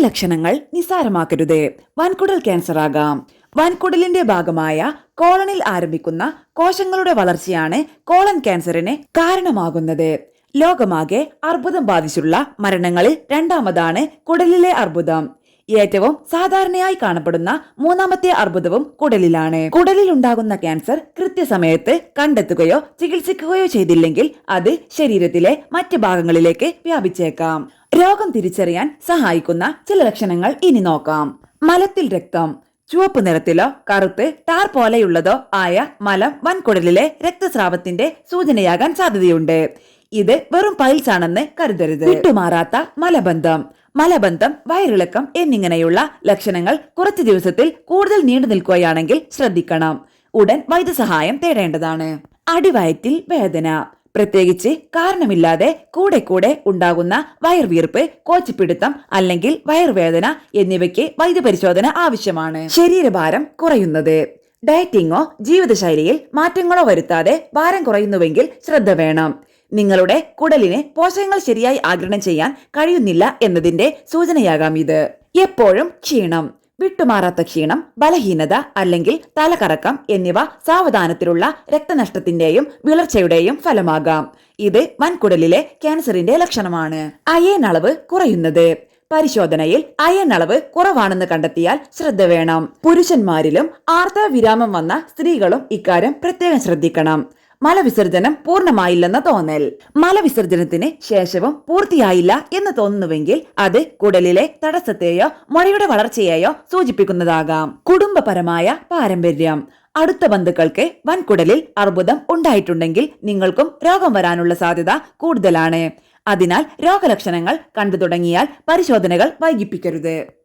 ലക്ഷണങ്ങൾ നിസ്സാരമാക്കരുത്. വൻകുടൽ ക്യാൻസർ ആകാം. വൻകുടലിന്റെ ഭാഗമായ കോളനിൽ ആരംഭിക്കുന്ന കോശങ്ങളുടെ വളർച്ചയാണ് കോളൻ ക്യാൻസറിന് കാരണമാകുന്നത്. ലോകമാകെ അർബുദം ബാധിച്ചുള്ള മരണങ്ങളിൽ രണ്ടാമതാണ് കുടലിലെ അർബുദം. ഏറ്റവും സാധാരണയായി കാണപ്പെടുന്ന മൂന്നാമത്തെ അർബുദവും കുടലിലാണ്. കുടലിൽ ഉണ്ടാകുന്ന ക്യാൻസർ കൃത്യസമയത്ത് കണ്ടെത്തുകയോ ചികിത്സിക്കുകയോ ചെയ്തില്ലെങ്കിൽ അത് ശരീരത്തിലെ മറ്റ് ഭാഗങ്ങളിലേക്ക് വ്യാപിച്ചേക്കാം. രോഗം തിരിച്ചറിയാൻ സഹായിക്കുന്ന ചില ലക്ഷണങ്ങൾ ഇനി നോക്കാം. മലത്തിൽ രക്തം. ചുവപ്പ് നിറത്തിലോ കറുത്ത് ടാർ പോലെയുള്ളതോ ആയ മലം വൻകുടലിലെ രക്തസ്രാവത്തിന്റെ സൂചനയാകാൻ സാധ്യതയുണ്ട്. ഇത് വെറും പൈൽസ് ആണെന്ന് കരുതരുത്. വിട്ടുമാറാത്ത മലബന്ധം. മലബന്ധം, വയറിളക്കം എന്നിങ്ങനെയുള്ള ലക്ഷണങ്ങൾ കുറച്ചു ദിവസത്തിൽ കൂടുതൽ നീണ്ടു നിൽക്കുകയാണെങ്കിൽ ശ്രദ്ധിക്കണം. ഉടൻ വൈദ്യസഹായം തേടേണ്ടതാണ്. അടിവയറ്റിൽ വേദന. പ്രത്യേകിച്ച് കാരണമില്ലാതെ കൂടെ ഉണ്ടാകുന്ന വയർവീർപ്പ്, കോച്ചിപ്പിടുത്തം അല്ലെങ്കിൽ വയറുവേദന എന്നിവയ്ക്ക് വൈദ്യപരിശോധന ആവശ്യമാണ്. ശരീരഭാരം കുറയുന്നത്. ഡയറ്റിങ്ങോ ജീവിതശൈലിയിൽ മാറ്റങ്ങളോ വരുത്താതെ ഭാരം കുറയുന്നുവെങ്കിൽ ശ്രദ്ധ വേണം. നിങ്ങളുടെ കുടലിന് പോഷകങ്ങൾ ശരിയായി ആഗിരണം ചെയ്യാൻ കഴിയുന്നില്ല എന്നതിന്റെ സൂചനയാകാം ഇത്. എപ്പോഴും ക്ഷീണം. വിട്ടുമാറാത്ത ക്ഷീണം, ബലഹീനത അല്ലെങ്കിൽ തലകറക്കം എന്നിവ സാവധാനത്തിലുള്ള രക്തനഷ്ടത്തിന്റെയും വിളർച്ചയുടെയും ഫലമാകാം. ഇത് വൻകുടലിലെ ക്യാൻസറിന്റെ ലക്ഷണമാണ്. അയൺ അളവ് കുറയുന്നത്. പരിശോധനയിൽ അയൺ അളവ് കുറവാണെന്ന് കണ്ടെത്തിയാൽ ശ്രദ്ധ വേണം. പുരുഷന്മാരിലും ആർത്തവ വിരാമം വന്ന സ്ത്രീകളും ഇക്കാര്യം പ്രത്യേകം ശ്രദ്ധിക്കണം. മലവിസർജനം പൂർണ്ണമായില്ലെന്ന തോന്നൽ. മലവിസർജനത്തിന് ശേഷവും പൂർത്തിയായില്ല എന്ന് തോന്നുന്നുവെങ്കിൽ അത് കുടലിലെ തടസ്സത്തെയോ മുഴയുടെ വളർച്ചയെയോ സൂചിപ്പിക്കുന്നതാകാം. കുടുംബപരമായ പാരമ്പര്യം. അടുത്ത ബന്ധുക്കൾക്ക് വൻകുടലിൽ അർബുദം ഉണ്ടായിട്ടുണ്ടെങ്കിൽ നിങ്ങൾക്കും രോഗം വരാനുള്ള സാധ്യത കൂടുതലാണ്. അതിനാൽ രോഗലക്ഷണങ്ങൾ കണ്ടു തുടങ്ങിയാൽ പരിശോധനകൾ വൈകിപ്പിക്കരുത്.